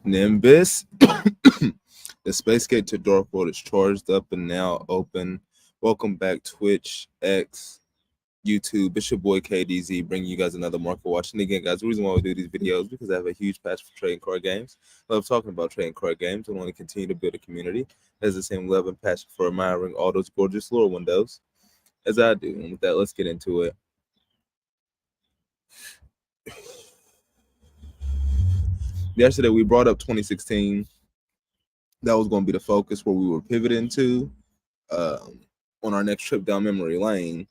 Nimbus. The Space Gate to Dark World is charged up and now open. Welcome back, Twitch, X, YouTube. It's your boy KDZ bringing you guys another market watch. And again, guys, the reason why we do these videos is because I have a huge passion for trading card games. I love talking about trading card games. I want to continue to build a community that has the same love and passion for admiring all those gorgeous lore windows as I do. And with that, let's get into it. Yesterday, we brought up 2016. That was going to be the focus where we were pivoting to on our next trip down memory lane.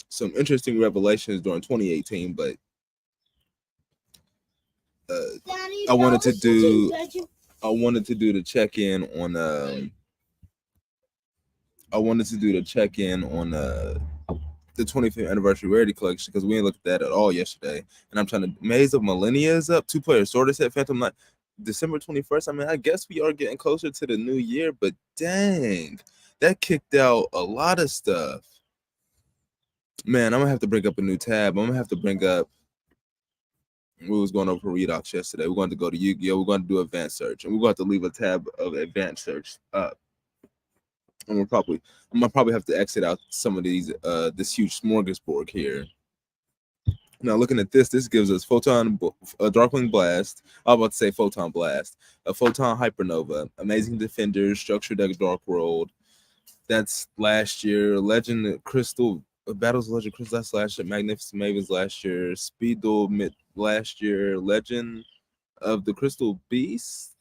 Some interesting revelations during 2018, but I wanted to do the check-in on the 25th anniversary rarity collection because we didn't look at that at all yesterday. And I'm trying to Maze of Millennia is up, 2-player sorter set, Phantom Knight, December 21st. I mean, I guess we are getting closer to the new year, but dang, that kicked out a lot of stuff. Man, I'm gonna have to bring up a new tab. I'm gonna have to bring up. We was going over Redox yesterday. We're going to go to Yu-Gi-Oh. We're going to do advanced search, and we're going to leave a tab of advanced search up. And I'm gonna probably have to exit out some of these this huge smorgasbord here. Now looking at this gives us Darkling Blast. I was about to say Photon Blast, a Photon Hypernova, Amazing Defender, Structure Deck Dark World. That's last year. Legend Crystal Battles of Legend Crystal, that's last year. Magnificent Mavens last year. Speed Duel last year. Legend of the Crystal Beast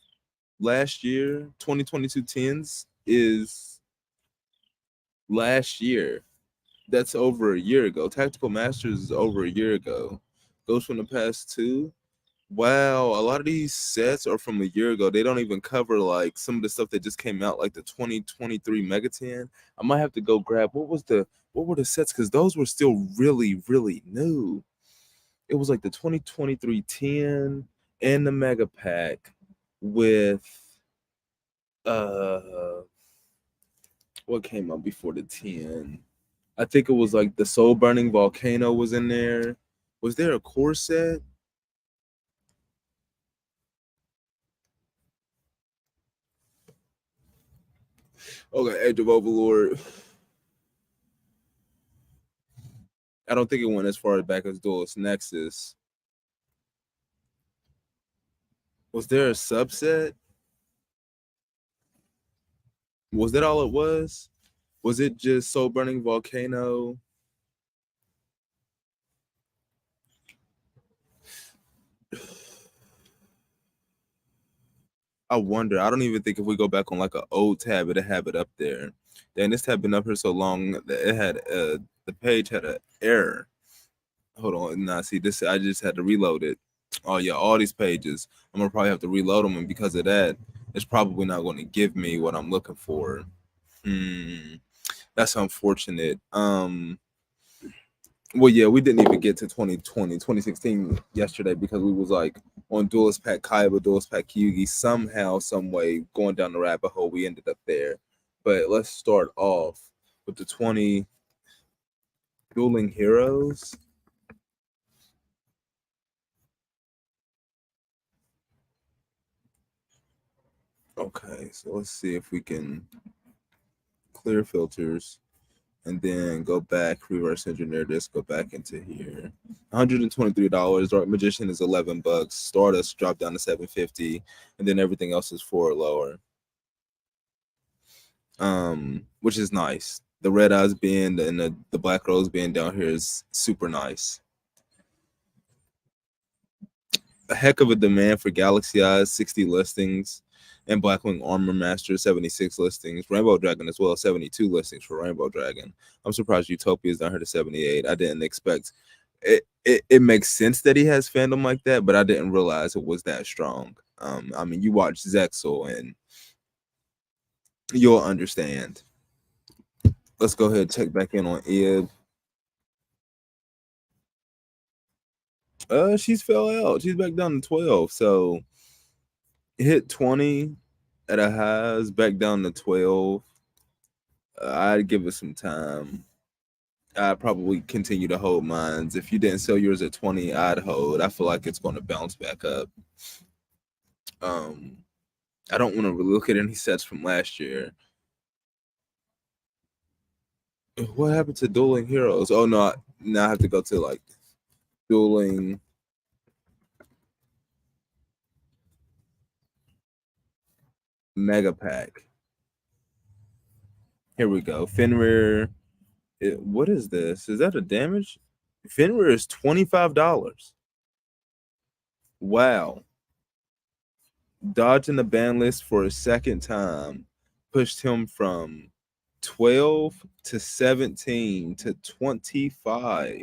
last year. 2022 10s is last year. That's over a year ago. Tactical Masters is over a year ago. Goes from the past two. Wow, a lot of these sets are from a year ago. They don't even cover like some of the stuff that just came out, like the 2023 Mega 10. I might have to go grab what were the sets, because those were still really, really new. It was like the 2023 10 and the Mega Pack with what came out before the 10? I think it was like the Soul Burning Volcano was in there. Was there a core set? Okay, Edge of Overlord. I don't think it went as far back as Duelist Nexus. Was there a subset? Was that all it was? Was it just Soul Burning Volcano? I wonder. I don't even think if we go back on like an old tab, it'll have it up there. Then this tab been up here so long that it had the page had an error. Hold on, nah, see this. I just had to reload it. Oh yeah, all these pages. I'm gonna probably have to reload them, and because of that, it's probably not going to give me what I'm looking for. That's unfortunate. Well, yeah, we didn't even get to 2016 yesterday because we was like on Duelist Pack Kaiba, Duelist Pack Kyugi. Somehow, some way, going down the rabbit hole, we ended up there. But let's start off with the 20 Dueling Heroes. Okay, so let's see if we can clear filters and then go back, reverse engineer this, go back into here. $123. Dark Magician is $11. Stardust dropped down to $750, and then everything else is 4 or lower. Which is nice. The Red Eyes band and the Black Rose band down here is super nice. A heck of a demand for Galaxy Eyes, 60 listings, and Blackwing Armor Master, 76 listings. Rainbow Dragon as well, 72 listings for Rainbow Dragon. I'm surprised Utopia is down here to 78. I didn't expect it. It makes sense that he has fandom like that, but I didn't realize it was that strong. I mean, you watch Zexel and you'll understand. Let's go ahead and check back in on Ib. She's fell out. She's back down to 12. So hit 20 at a highs, back down to 12. I'd give it some time. I'd probably continue to hold mines. If you didn't sell yours at 20, I'd hold. I feel like it's going to bounce back up. I don't want to look at any sets from last year. What happened to Dueling Heroes? Oh no, now I have to go to like Dueling Mega Pack. Here we go. Fenrir. What is this? Is that a damage? Fenrir is $25. Wow. Dodging the ban list for a second time pushed him from 12 to 17 to 25.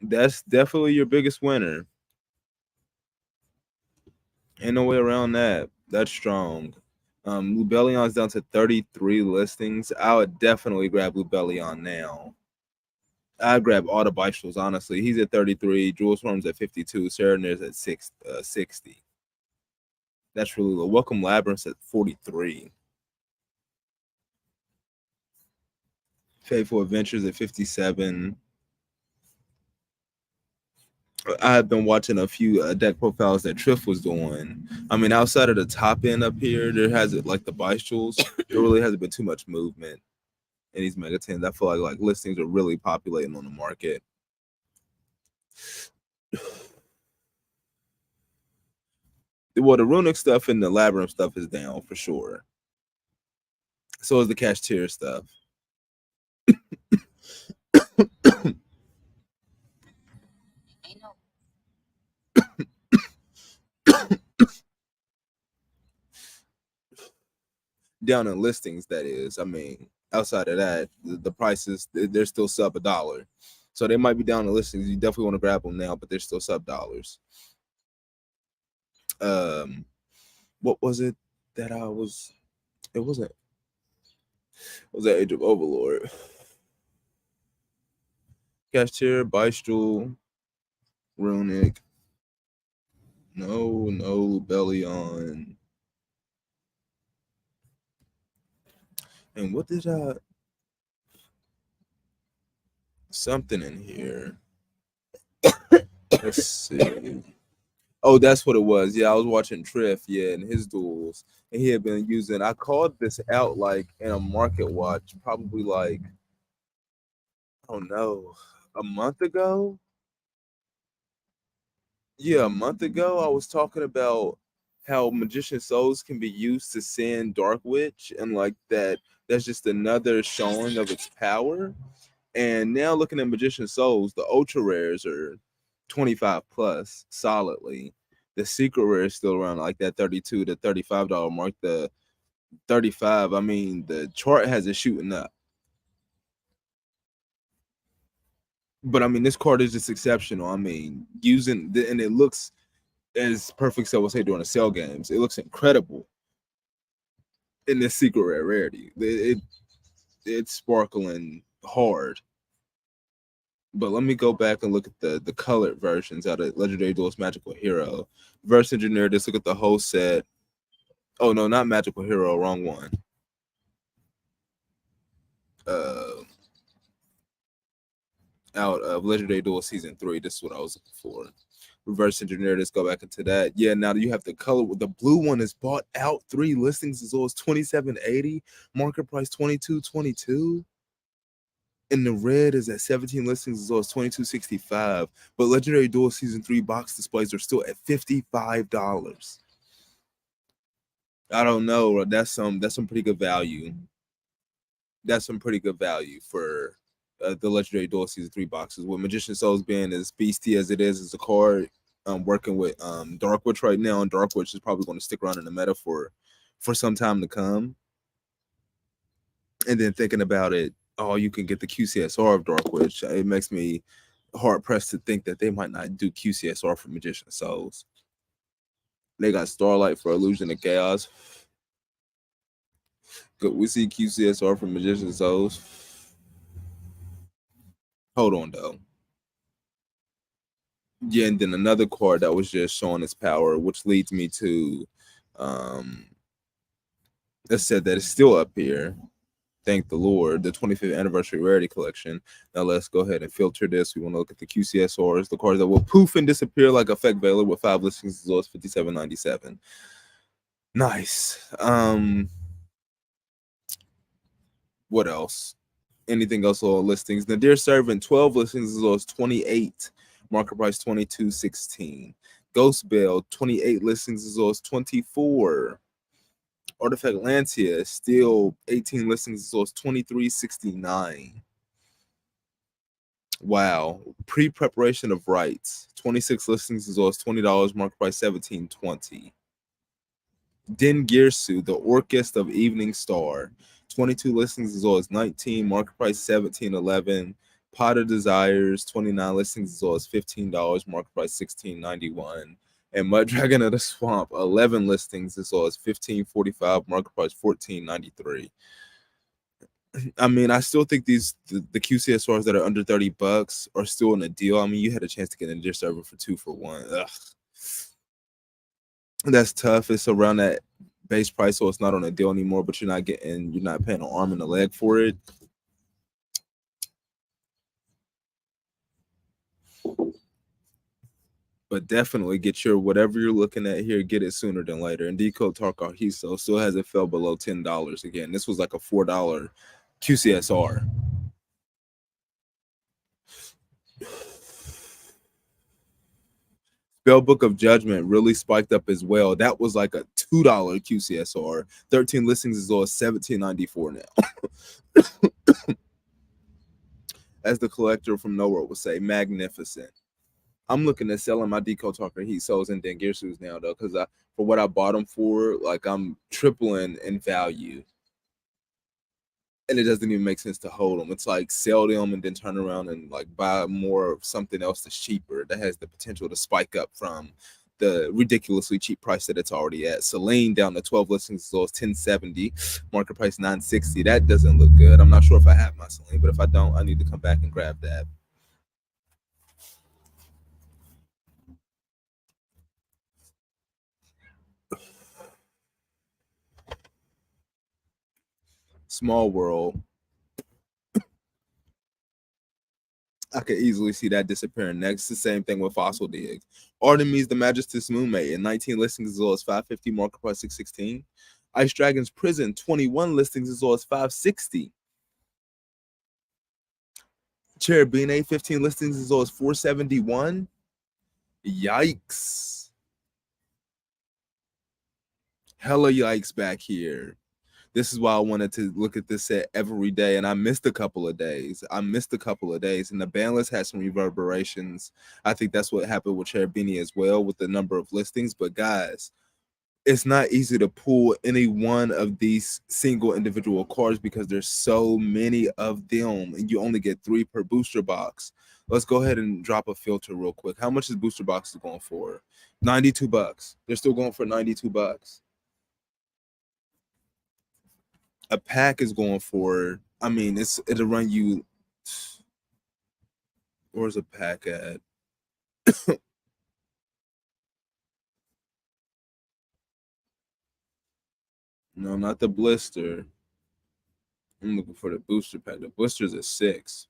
That's definitely your biggest winner. Ain't no way around that. That's strong. Lubellion's down to 33 listings. I would definitely grab Lubellion now. I'd grab all the Bystros, honestly. He's at 33. Jewel Swarm's at 52. Serena's at 60. That's really low. Welcome Labyrinth's at 43. Faithful Adventures at 57. I've been watching a few deck profiles that Triff was doing. I mean, outside of the top end up here, there hasn't like the Bystros. There really hasn't been too much movement in these mega tens. I feel like listings are really populating on the market. Well, the runic stuff and the labyrinth stuff is down for sure. So is the Cashier stuff. Down in listings, that is. I mean, outside of that, the prices, they're still sub $1. So they might be down in listings. You definitely want to grab them now, but they're still sub dollars. What was it that I was? It wasn't. It was that Age of Overlord. Cashier, Bystro, Runic. No, Lubellion. And what did I? Something in here. Let's see. Oh, that's what it was. Yeah, I was watching Triff, and his duels. And he had been using, I called this out like in a market watch, probably like, I don't know, a month ago. Yeah, a month ago, I was talking about how Magician Souls can be used to send Dark Witch, and like that's just another showing of its power. And now looking at Magician Souls, the ultra rares are 25 plus solidly. The secret rare is still around like that 32 to $35 mark. The 35, I mean, the chart has it shooting up. But I mean, this card is just exceptional. I mean, and it looks, as Perfect Cell will say during the cell games, it looks incredible in this secret rare rarity. It's sparkling hard. But let me go back and look at the colored versions out of Legendary Duelist Magical Hero. Verse Engineer, just look at the whole set. Oh no, not Magical Hero, wrong one. Out of Legendary Duel Season 3. This is what I was looking for. Reverse engineer this, go back into that. Yeah, now you have the color. The blue one is bought out. 3 listings as low as $27.80. Market price $22.22. And the red is at 17 listings as low as $22.65. But Legendary Duel Season 3 box displays are still at $55. I don't know. That's some pretty good value. That's some pretty good value for the Legendary Duel Season 3 boxes. With Magician Souls being as beastie as it is as a card, working with Dark Witch right now, and Dark Witch is probably going to stick around in the meta for some time to come. And then thinking about it, you can get the QCSR of Dark Witch. It makes me hard pressed to think that they might not do QCSR for Magician Souls. They got Starlight for Illusion of Chaos. Could we see QCSR for Magician Souls? Hold on, though. Yeah, and then another card that was just showing its power, which leads me to, it said that it's still up here. Thank the Lord. The 25th anniversary rarity collection. Now let's go ahead and filter this. We want to look at the QCSRs, the cards that will poof and disappear like Effect Veiler with 5 listings as low as 57.97. Nice. What else? Anything else on listings? Nadir Servant, 12 listings as low as 28. Market price 22.16. Ghost Bell, 28 listings as low as 24. Artifact Lancia, still 18 listings as low as 23.69. Wow. Pre-preparation of rights, 26 listings as low as $20. Market price 17.20. Den Girsu, the Orchest of Evening Star, 22 listings as low as 19, market price 17.11. Pot of Desires, 29 listings as low as $15, market price 16.91. And Mud Dragon of the Swamp, 11 listings as low as 15.45, market price 14.93. I mean, I still think the QCSRs that are under $30 are still in a deal. I mean, you had a chance to get in your server for 2 for 1. Ugh. That's tough. It's around that base price, so it's not on a deal anymore, but you're not paying an arm and a leg for it. But definitely get your whatever you're looking at here, get it sooner than later. And Decode Tarkahiso still hasn't fell below $10 again. This was like a $4 QCSR. Spellbook of Judgment really spiked up as well. That was like a $2 QCSR. 13 listings as low as $17.94 now. As the collector from nowhere would say, magnificent. I'm looking at selling my Decode Talker Heat Souls and Dengirsus now though, because for what I bought them for, like I'm tripling in value. And it doesn't even make sense to hold them. It's like sell them and then turn around and like buy more of something else that's cheaper that has the potential to spike up from the ridiculously cheap price that it's already at. Selene down to 12 listings as low as 1070, market price 960. That doesn't look good. I'm not sure if I have my Selene, but if I don't, I need to come back and grab that. Small World. I could easily see that disappearing next. The same thing with Fossil Dig. Artemis, the Majestus Moonmate, in 19 listings as low as 550, market price 616. Ice Dragon's Prison, 21 listings as low as 560. Cherubine, 15 listings as low as 471. Yikes. Hella yikes back here. This is why I wanted to look at this set every day, and I missed a couple of days. And the ban list had some reverberations. I think that's what happened with Cherubini as well, with the number of listings. But guys, it's not easy to pull any one of these single individual cards because there's so many of them, and you only get 3 per booster box. Let's go ahead and drop a filter real quick. How much is booster boxes going for? $92. They're still going for $92. A pack is going for, I mean, it'll run you. Where's a pack at? No, not the blister. I'm looking for the booster pack. The blister's at 6.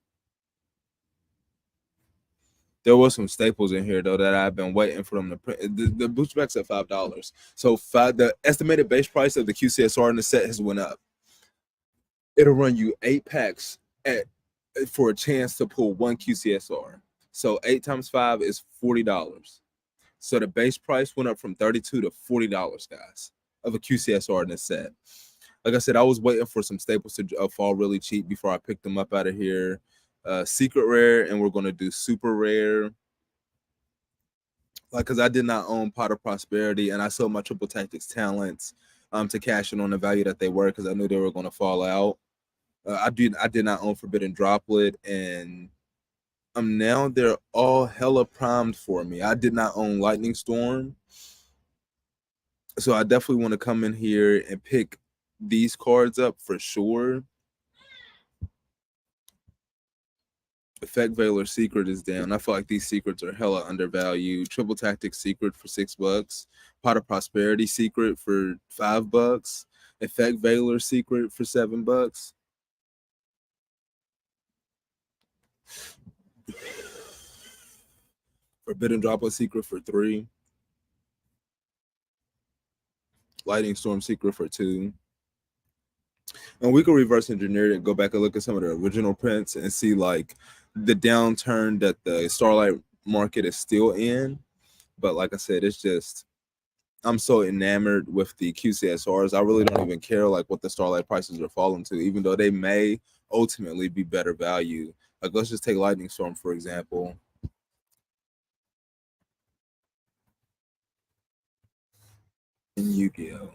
There was some staples in here though that I've been waiting for them to print. The booster pack's at $5. So the estimated base price of the QCSR in the set has went up. It'll run you 8 packs for a chance to pull 1 QCSR. So 8 times 5 is $40. So the base price went up from $32 to $40, guys, of a QCSR in this set. Like I said, I was waiting for some staples to fall really cheap before I picked them up out of here. Secret rare, and we're going to do super rare. Like, because I did not own Pot of Prosperity, and I sold my Triple Tactics talents to cash in on the value that they were because I knew they were going to fall out. I did not own Forbidden Droplet, and now they're all hella primed for me. I did not own Lightning Storm, so I definitely want to come in here and pick these cards up for sure. Effect Veiler Secret is down. I feel like these secrets are hella undervalued. Triple Tactics Secret for $6. Pot of Prosperity Secret for $5. Effect Veiler Secret for $7. Forbidden Droplet Secret for 3. Lightning Storm Secret for 2. And we can reverse engineer it and go back and look at some of the original prints and see like the downturn that the Starlight market is still in. But like I said, it's just I'm so enamored with the QCSRs. I really don't even care like what the Starlight prices are falling to, even though they may ultimately be better value. Like let's just take Lightning Storm for example. In Yu-Gi-Oh.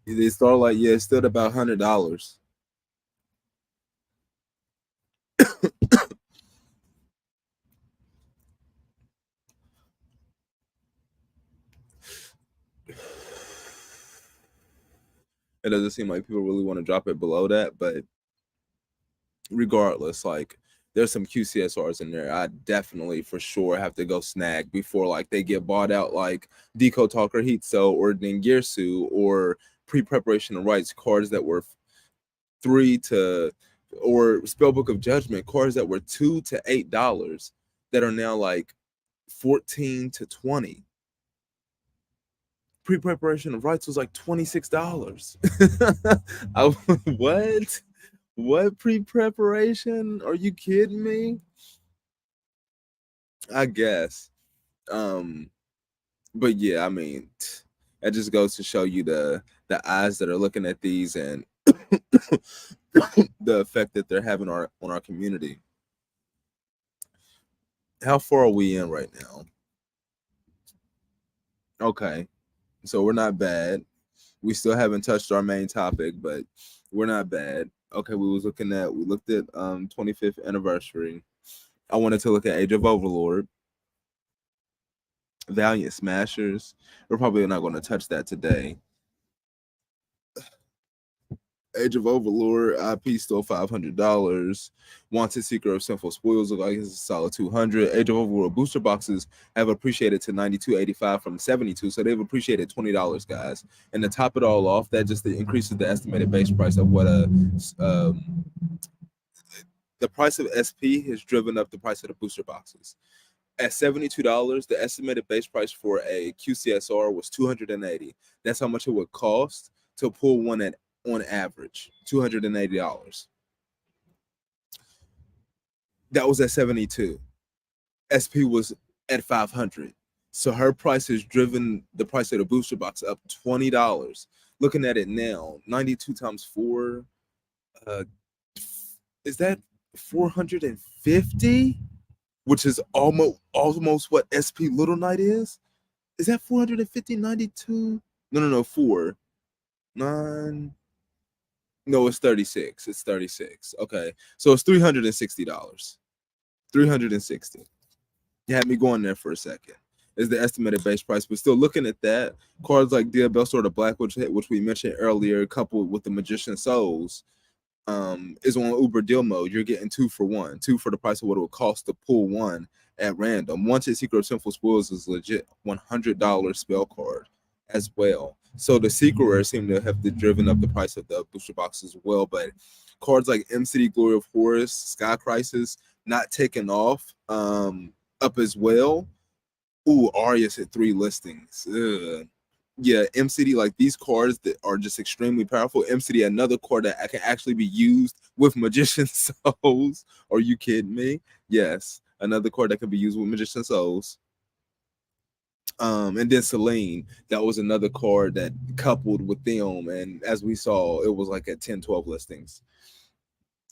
The Starlight, yeah, it's still about $100. It doesn't seem like people really want to drop it below that, but regardless, like there's some QCSRs in there. I definitely for sure have to go snag before like they get bought out like Deco Talker Hitso or Dingirsu or pre-preparation of rights cards that were 3 to or Spellbook of Judgment cards that were $2 to $8 that are now like 14 to 20. Pre-preparation of rights was like $26. What? What pre-preparation? Are you kidding me? I guess. Um, but yeah, I mean, that just goes to show you the eyes that are looking at these and the effect that they're having on our community. How far are we in right now? Okay, so we're not bad. We still haven't touched our main topic, but we're not bad. Okay, we looked at 25th anniversary. I wanted to look at Age of Overlord, Valiant Smashers. We're probably not going to touch that today. Age of Overlord, IP still $500. Wanted Seeker of Sinful Spoils look like it's a solid 200. Age of Overlord booster boxes have appreciated to 92.85 from 72, so they've appreciated $20, guys. And to top it all off, that just increases the estimated base price of what the price of SP has driven up the price of the booster boxes. At $72, the estimated base price for a QCSR was $280. That's how much it would cost to pull one at on average, $280. That was at 72. SP was at 500. So her price has driven the price of the booster box up $20. Looking at it now, 92 times 4, is that 450? Which is almost what SP Little Knight is? Is that 450, 92? No, 4. 9. No, it's 36. It's 36. Okay. So it's $360. 360. You had me going there for a second. Is the estimated base price, but still looking at that, cards like Diabell Sword of Black, which we mentioned earlier, coupled with the Magician Souls, is on Uber deal mode. You're getting 2 for 1, 2 for the price of what it would cost to pull one at random. Wanted Secret of Sinful Spoils is legit $100 spell card as well. So the secret rares seem to have driven up the price of the booster box as well. But cards like M City Glory of Horus, Sky Crisis, not taking off up as well. Ooh, Arius at 3 listings. Ugh. Yeah, MCD, like these cards that are just extremely powerful. MCD, another card that can actually be used with Magician Souls. Are you kidding me? Yes, another card that can be used with Magician Souls. And then Selene, that was another card that coupled with them. And as we saw, it was like at 10, 12 listings.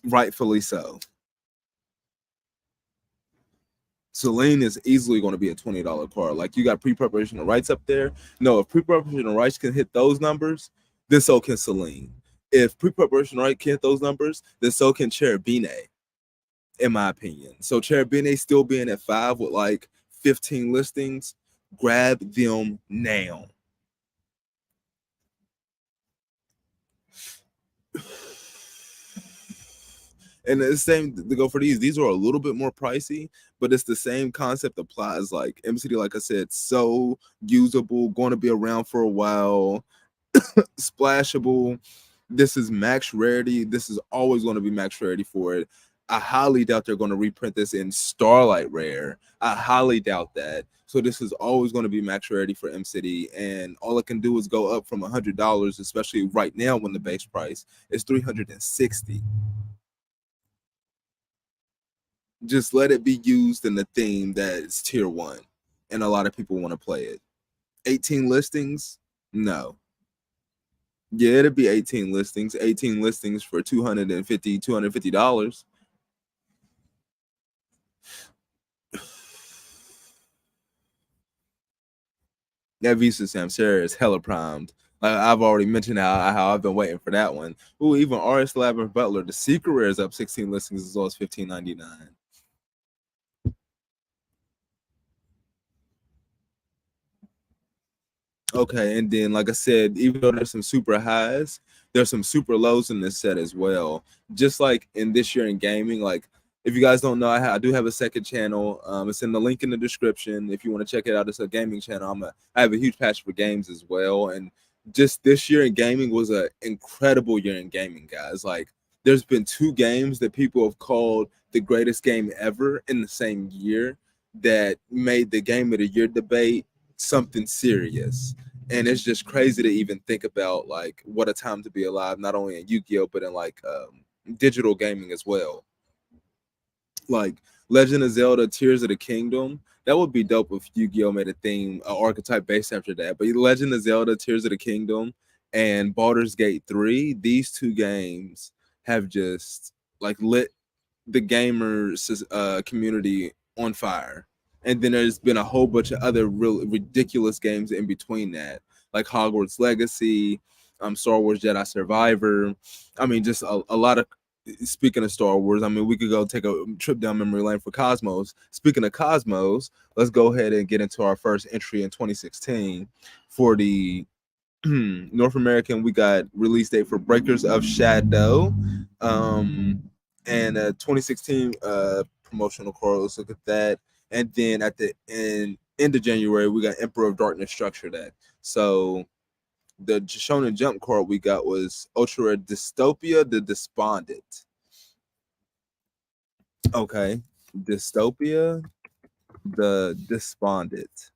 Rightfully so. Selene is easily going to be a $20 card. Like you got pre-preparation of rights up there. No, if pre-preparation of rights can hit those numbers, then so can Selene. If pre-preparation right can hit those numbers, then so can Cherubine, in my opinion. So Cherubine still being at 5 with like 15 listings, grab them now. And the same to go for these. These are a little bit more pricey, but it's the same concept applies. Like MCD, like I said, so usable, going to be around for a while, splashable. This is max rarity. This is always going to be max rarity for it. I highly doubt they're going to reprint this in Starlight Rare. I highly doubt that. So this is always going to be max rarity for M City, and all it can do is go up from $100, especially right now when the base price is $360. Just let it be used in the theme that is tier one, and a lot of people want to play it. 18 listings? No. Yeah, it'd be 18 listings. 18 listings for $250. That Visa Samsara is hella primed. Like I've already mentioned how I've been waiting for that one. Ooh, even RS Labyrinth Butler, the secret rare is up 16 listings as well as $15.99. Okay, and then like I said, even though there's some super highs, there's some super lows in this set as well. Just like in this year in gaming, like if you guys don't know, I do have a second channel. It's in the link in the description. If you want to check it out, it's a gaming channel. I have a huge passion for games as well, and just this year in gaming was an incredible year in gaming, guys. Like there's been two games that people have called the greatest game ever in the same year that made the game of the year debate something serious. And it's just crazy to even think about like what a time to be alive, not only in Yu-Gi-Oh, but in like digital gaming as well. Like Legend of Zelda Tears of the Kingdom, that would be dope if Yu-Gi-Oh made a theme, an archetype based after that. But Legend of Zelda Tears of the Kingdom and Baldur's Gate 3, these two games have just like lit the gamers community on fire. And then there's been a whole bunch of other real ridiculous games in between that, like Hogwarts Legacy, Star Wars Jedi Survivor. I mean, just a lot of. Speaking of Star Wars, I mean, we could go take a trip down memory lane for Cosmos. Speaking of Cosmos, let's go ahead and get into our first entry in 2016 for the North American. We got release date for Breakers of Shadow, and 2016 promotional card. Let's look at that. And then at the end of January, we got Emperor of Darkness Structure Deck. So the Shonen Jump card we got was Ultra Dystopia the Despondent. Okay, Dystopia the Despondent.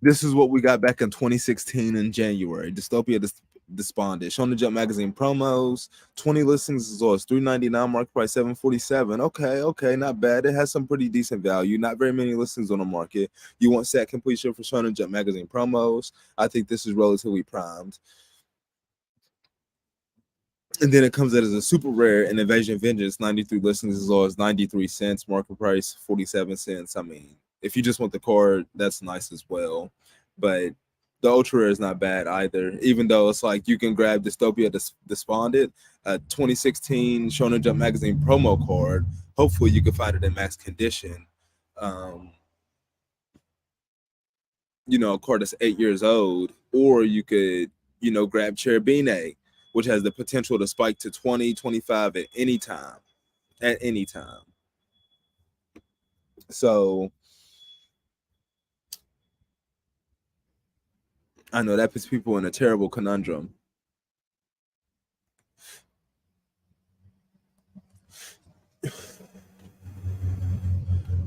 This is what we got back in 2016 in January. Dystopia Despondent. Shonen Jump magazine promos, 20 listings as well as $3.99, market price $7.47. Okay, not bad. It has some pretty decent value. Not very many listings on the market. You want set completion for Shonen Jump magazine promos? I think this is relatively primed. And then it comes out as a super rare in Invasion Vengeance, 93 listings as well as 93 cents, market price 47 cents. I mean, if you just want the card, that's nice as well. But the ultra rare is not bad either, even though it's like you can grab Dystopia Despondent, a 2016 Shonen Jump magazine promo card. Hopefully, you can find it in max condition. A card that's 8 years old, or you could, grab Cherubine, which has the potential to spike to 20, 25 at any time. At any time. So I know that puts people in a terrible conundrum.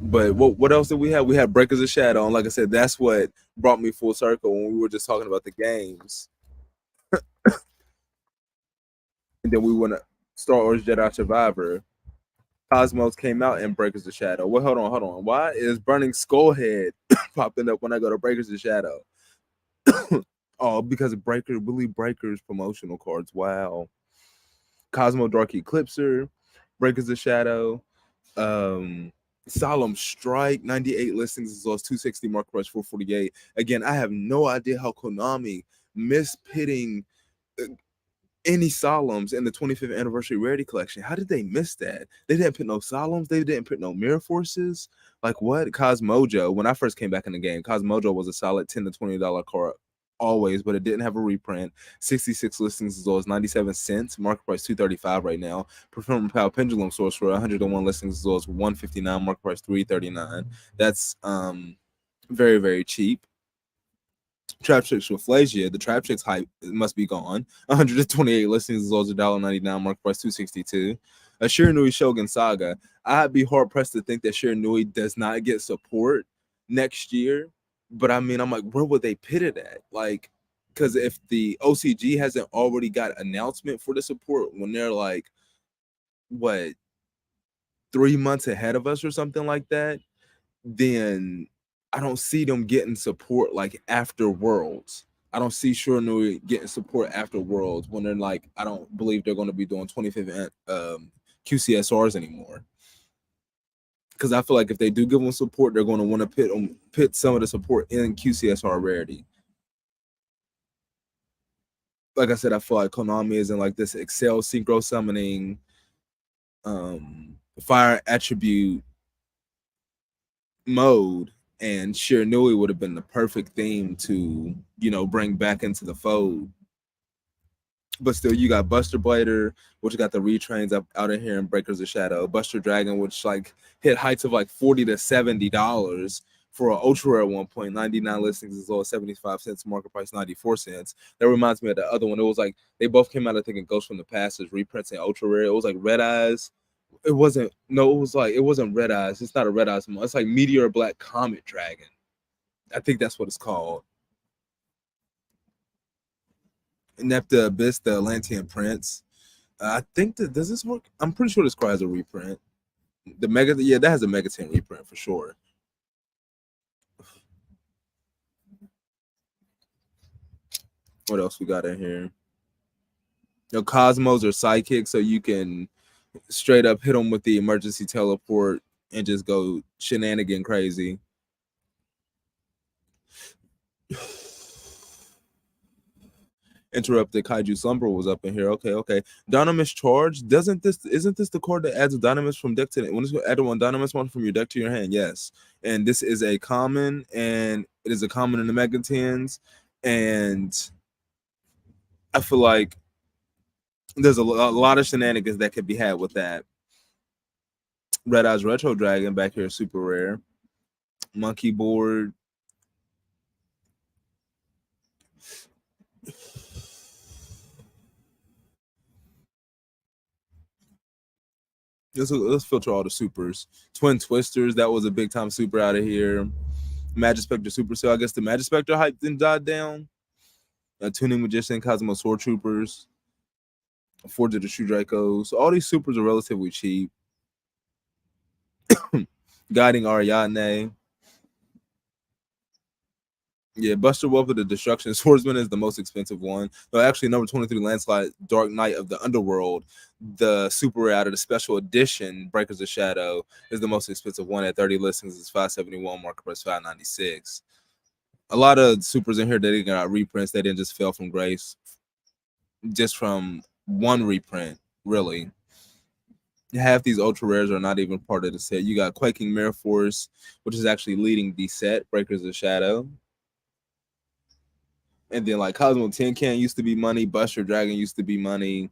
But what else did we have? We had Breakers of Shadow, and like I said, that's what brought me full circle when we were just talking about the games. And then we went to Star Wars Jedi Survivor. Cosmos came out in Breakers of Shadow. Well, hold on. Why is Burning Skullhead popping up when I go to Breakers of Shadow? Oh, because of Willie Breakers promotional cards. Wow. Cosmo Dark Eclipser, Breakers of Shadow, Solemn Strike, 98 listings as well as 260, market price 448. Again, I have no idea how Konami mispitting any Solemns in the 25th anniversary rarity collection. How did they miss that? They didn't put no Solemns. They didn't put no Mirror Forces. Like what? Cosmojo. When I first came back in the game, Cosmojo was a solid $10 to $20 card always, but it didn't have a reprint. 66 listings as well as 97 cents. Market price 235 right now. Performance Power Pendulum Source for 101 listings as well as 159. Market price 339. That's very, very cheap. Trap Chicks with Flasia, the Trap Chicks hype must be gone. 128 listings as well as $1.99, market price 262. a Shiranui Shogun Saga. I'd be hard pressed to think that Shiranui does not get support next year. But I mean, I'm like, where would they pit it at? Like, because if the OCG hasn't already got announcement for the support when they're like, what, 3 months ahead of us or something like that, then I don't see them getting support like after Worlds. I don't see Shiranui getting support after Worlds when they're like, I don't believe they're going to be doing 25th QCSRs anymore. Because I feel like if they do give them support, they're going to want to pit some of the support in QCSR rarity. Like I said, I feel like Konami is in like this Excel synchro summoning fire attribute mode, and Shiranui would have been the perfect theme to, bring back into the fold. But still, you got Buster Blader, which got the retrains up out of here in Breakers of Shadow. Buster Dragon, which like hit heights of like $40 to $70 for an ultra rare at one point. 99 listings as low as 75 cents, market price 94 cents. That reminds me of the other one. It was like they both came out, I think, in Ghost from the Past as reprints and ultra rare. It was like Red Eyes. It wasn't Red Eyes. It's not a Red Eyes. It's like Meteor Black Comet Dragon. I think that's what it's called. Nepta Abyss, the Atlantean Prince. I think that does this work? I'm pretty sure this card has a reprint. The Mega, yeah, that has a Mega 10 reprint for sure. What else we got in here? Cosmos or Psychic, so you can straight up hit them with the emergency teleport and just go shenanigan crazy. Interrupted Kaiju Slumber was up in here. Okay. Dynamis Charge. Isn't this the card that adds a Dynamis from deck to when it's add one Dynamis one from your deck to your hand? Yes. And this is a common, and it is a common in the Mega 10s. And I feel like there's a lot of shenanigans that could be had with that. Red Eyes Retro Dragon back here, super rare. Monkey Board. Let's filter all the supers. Twin Twisters, that was a big time super out of here. Magic Spectre Super Cell. I guess the Magic Spectre hype didn't die down. Tuning Magician, Cosmo Sword Troopers, Forge of the Shoe Dracos. So all these supers are relatively cheap. Guiding Ariadne. Yeah, Buster Wolf of the Destruction Swordsman is the most expensive one. Though actually, number 23, Landslide Dark Knight of the Underworld, the super rare out of the special edition Breakers of Shadow, is the most expensive one at 30 listings. It's $571, market price $596. A lot of supers in here that didn't got reprints. They didn't just fail from grace, just from one reprint, really. Half these ultra rares are not even part of the set. You got Quaking Mirror Force, which is actually leading the set, Breakers of Shadow. And then like Cosmo Tin Can used to be money, Buster Dragon used to be money.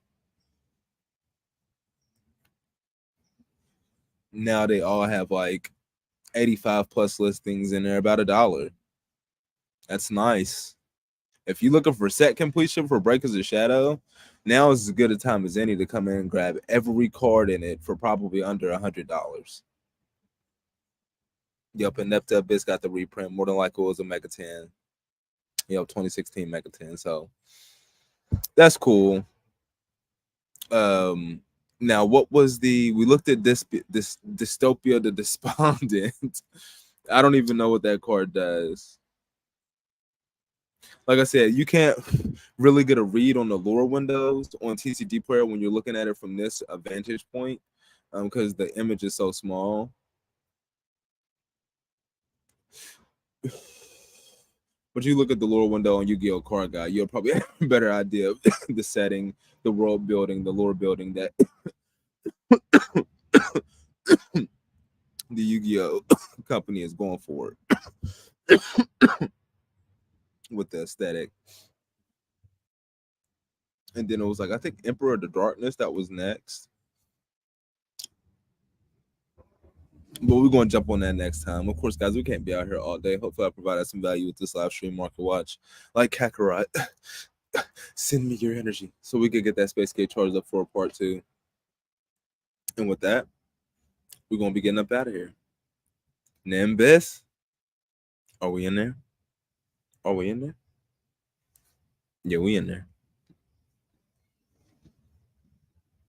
Now they all have like 85 plus listings and they're about $1. That's nice. If you're looking for set completion for Breakers of Shadow, now is as good a time as any to come in and grab every card in it for probably under $100. Yep, and Nepta Abyss got the reprint. More than likely it was a Mega 10. Yep, 2016 Mega 10. So that's cool. Now what was we looked at this Dystopia the Despondent. I don't even know what that card does. Like I said, you can't really get a read on the lore windows on TCG Player when you're looking at it from this vantage point, because the image is so small. But you look at the lore window on Yu-Gi-Oh! Card Guide, you'll probably have a better idea of the setting, the world building, the lore building that the Yu-Gi-Oh! Company is going for with the aesthetic. And then it was like, I think Emperor of the Darkness, that was next. But we're going to jump on that next time. Of course, guys, we can't be out here all day. Hopefully I provided some value with this live stream market watch. Like Kakarot, send me your energy so we could get that Space Gate charged up for a part 2. And with that, we're gonna be getting up out of here. Nimbus, are we in there? Are we in there? Yeah, we in there.